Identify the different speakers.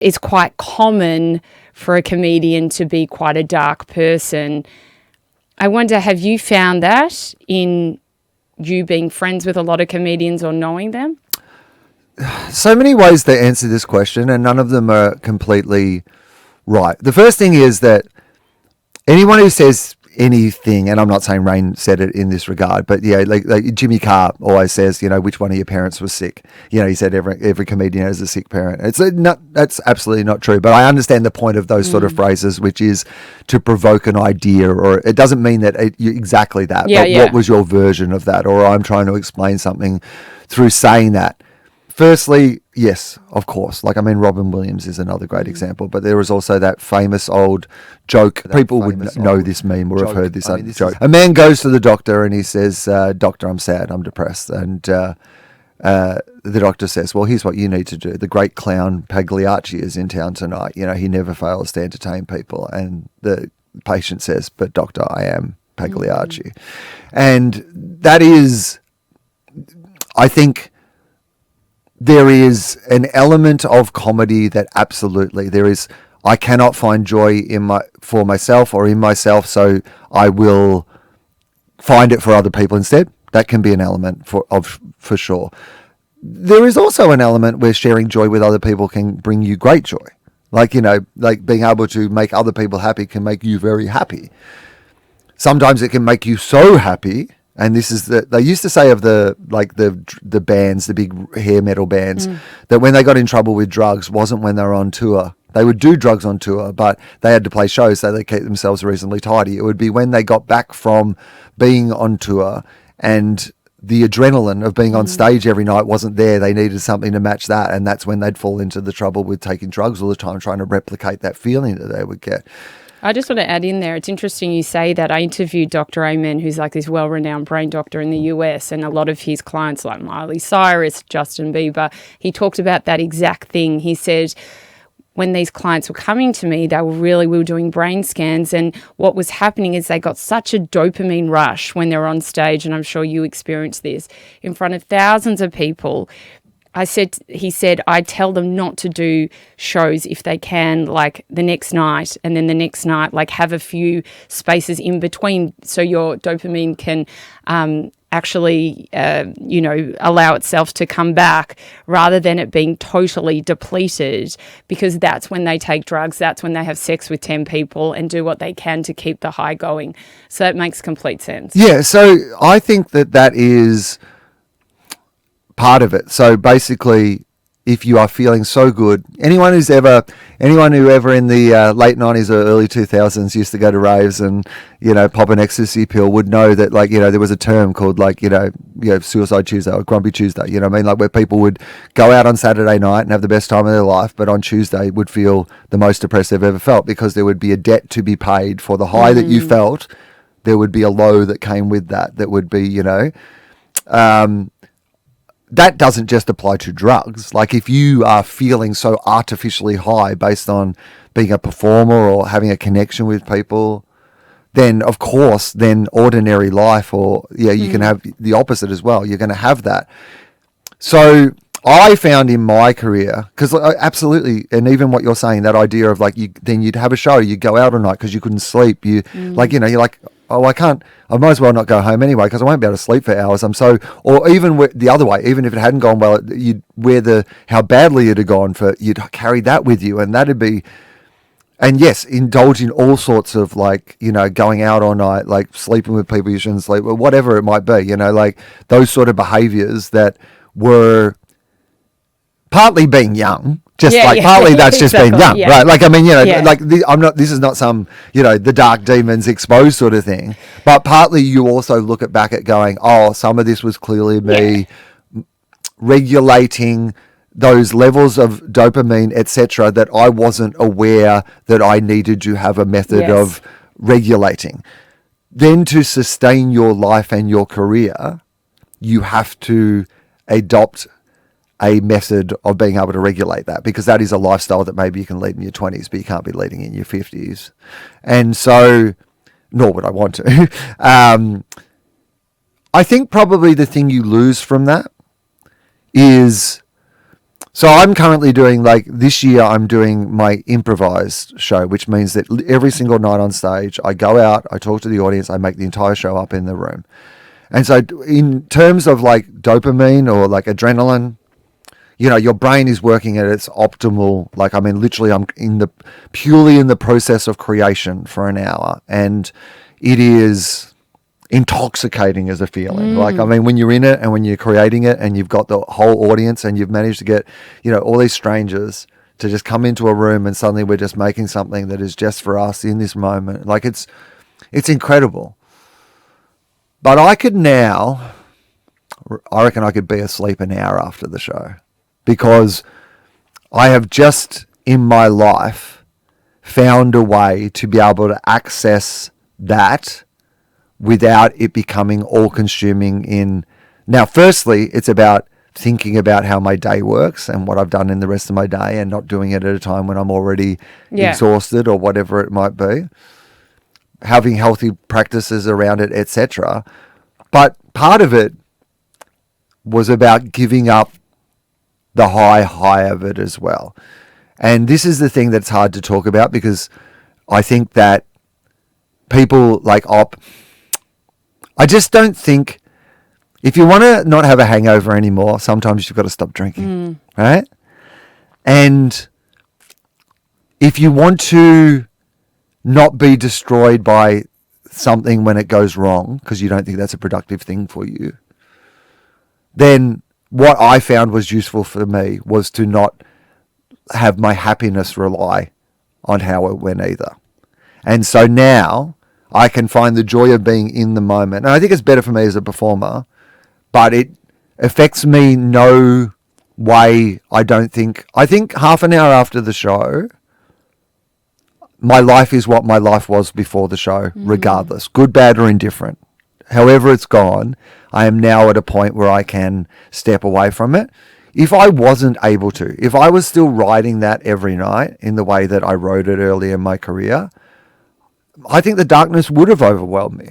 Speaker 1: it's quite common for a comedian to be quite a dark person. I wonder, have you found that in you being friends with a lot of comedians or knowing them?
Speaker 2: So many ways to answer this question, and none of them are completely right. The first thing is that anyone who says anything, and I'm not saying Rain said it in this regard, but yeah, like Jimmy Carr always says, which one of your parents was sick? He said every comedian has a sick parent. That's absolutely not true. But I understand the point of those sort of phrases, which is to provoke an idea, or it doesn't mean that exactly that.
Speaker 1: Yeah,
Speaker 2: but what was your version of that? Or I'm trying to explain something through saying that. Firstly, yes, of course. Robin Williams is another great example, but there was also that famous old joke. People would know this meme or have heard this joke. A man goes to the doctor and he says, "Doctor, I'm sad, I'm depressed." And the doctor says, "Well, here's what you need to do. The great clown Pagliacci is in town tonight. He never fails to entertain people." And the patient says, "But doctor, I am Pagliacci." And that is, I think, there is an element of comedy that absolutely there is. I cannot find joy for myself or in myself, so I will find it for other people instead. That can be an element for sure. There is also an element where sharing joy with other people can bring you great joy. Like being able to make other people happy can make you very happy. Sometimes it can make you so happy. And this is they used to say of the bands, the big hair metal bands, that when they got in trouble with drugs wasn't when they were on tour. They would do drugs on tour, but they had to play shows so they keep themselves reasonably tidy. It would be when they got back from being on tour and the adrenaline of being on stage every night wasn't there. They needed something to match that. And that's when they'd fall into the trouble with taking drugs all the time, trying to replicate that feeling that they would get.
Speaker 1: I just want to add in there, it's interesting you say that. I interviewed Dr. Amen, who's like this well-renowned brain doctor in the US, and a lot of his clients like Miley Cyrus, Justin Bieber, he talked about that exact thing. He said when these clients were coming to me, we were doing brain scans, and what was happening is they got such a dopamine rush when they were on stage, and I'm sure you experienced this, in front of thousands of people. He said, I tell them not to do shows if they can, like the next night, and then the next night, like have a few spaces in between so your dopamine can actually, allow itself to come back rather than it being totally depleted, because that's when they take drugs, that's when they have sex with 10 people and do what they can to keep the high going. So it makes complete sense.
Speaker 2: Yeah, so I think that is part of it. So basically, if you are feeling so good, anyone who ever in the late 90s or early 2000s used to go to raves and pop an ecstasy pill would know that there was a term called Suicide Tuesday or Grumpy Tuesday, where people would go out on Saturday night and have the best time of their life, but on Tuesday would feel the most depressed they've ever felt, because there would be a debt to be paid for the high that you felt. There would be a low that came with that would be that doesn't just apply to drugs. Like if you are feeling so artificially high based on being a performer or having a connection with people, then of course, ordinary life you can have the opposite as well. You're going to have that. So I found in my career, because absolutely, and even what you're saying, that idea of then you'd have a show, you'd go out all night because you couldn't sleep. You're like, oh, I might as well not go home anyway because I won't be able to sleep for hours. Or even the other way, even if it hadn't gone well, you'd wear how badly it had gone you'd carry that with you, and that'd be, and yes, indulge in all sorts of going out all night, sleeping with people you shouldn't sleep with, whatever it might be, those sort of behaviors that were partly being young. Partly that's just being young, right? This is not some, the dark demons exposed sort of thing, but partly you also look back at going, oh, some of this was clearly me regulating those levels of dopamine, etc., that I wasn't aware that I needed to have a method of regulating. Then to sustain your life and your career, you have to adopt a method of being able to regulate that, because that is a lifestyle that maybe you can lead in your 20s, but you can't be leading in your 50s. And so, nor would I want to. I think probably the thing you lose from that is So I'm currently doing, like, this year I'm doing my improvised show, which means that every single night on stage, I go out, I talk to the audience, I make the entire show up in the room. And so in terms of like dopamine or like adrenaline, your brain is working at its optimal. Like, I mean, literally I'm purely in the process of creation for an hour, and it is intoxicating as a feeling. Like, I mean, when you're in it and when you're creating it and you've got the whole audience and you've managed to get, all these strangers to just come into a room and suddenly we're just making something that is just for us in this moment. Like, it's incredible. But I reckon I could be asleep an hour after the show, because I have just in my life found a way to be able to access that without it becoming all consuming in. Now, firstly, it's about thinking about how my day works and what I've done in the rest of my day, and not doing it at a time when I'm already exhausted or whatever it might be. Having healthy practices around it, etc. But part of it was about giving up the high of it as well. And this is the thing that's hard to talk about, because I think that people like I just don't think, if you want to not have a hangover anymore, sometimes you've got to stop drinking, right? And if you want to not be destroyed by something when it goes wrong, because you don't think that's a productive thing for you, then what I found was useful for me was to not have my happiness rely on how it went either. And so now I can find the joy of being in the moment. And I think it's better for me as a performer, but it affects me no way. I think half an hour after the show, my life is what my life was before the show, regardless, good, bad, or indifferent. However it's gone, I am now at a point where I can step away from it. If I wasn't able to, if I was still writing that every night in the way that I wrote it early in my career, I think the darkness would have overwhelmed me.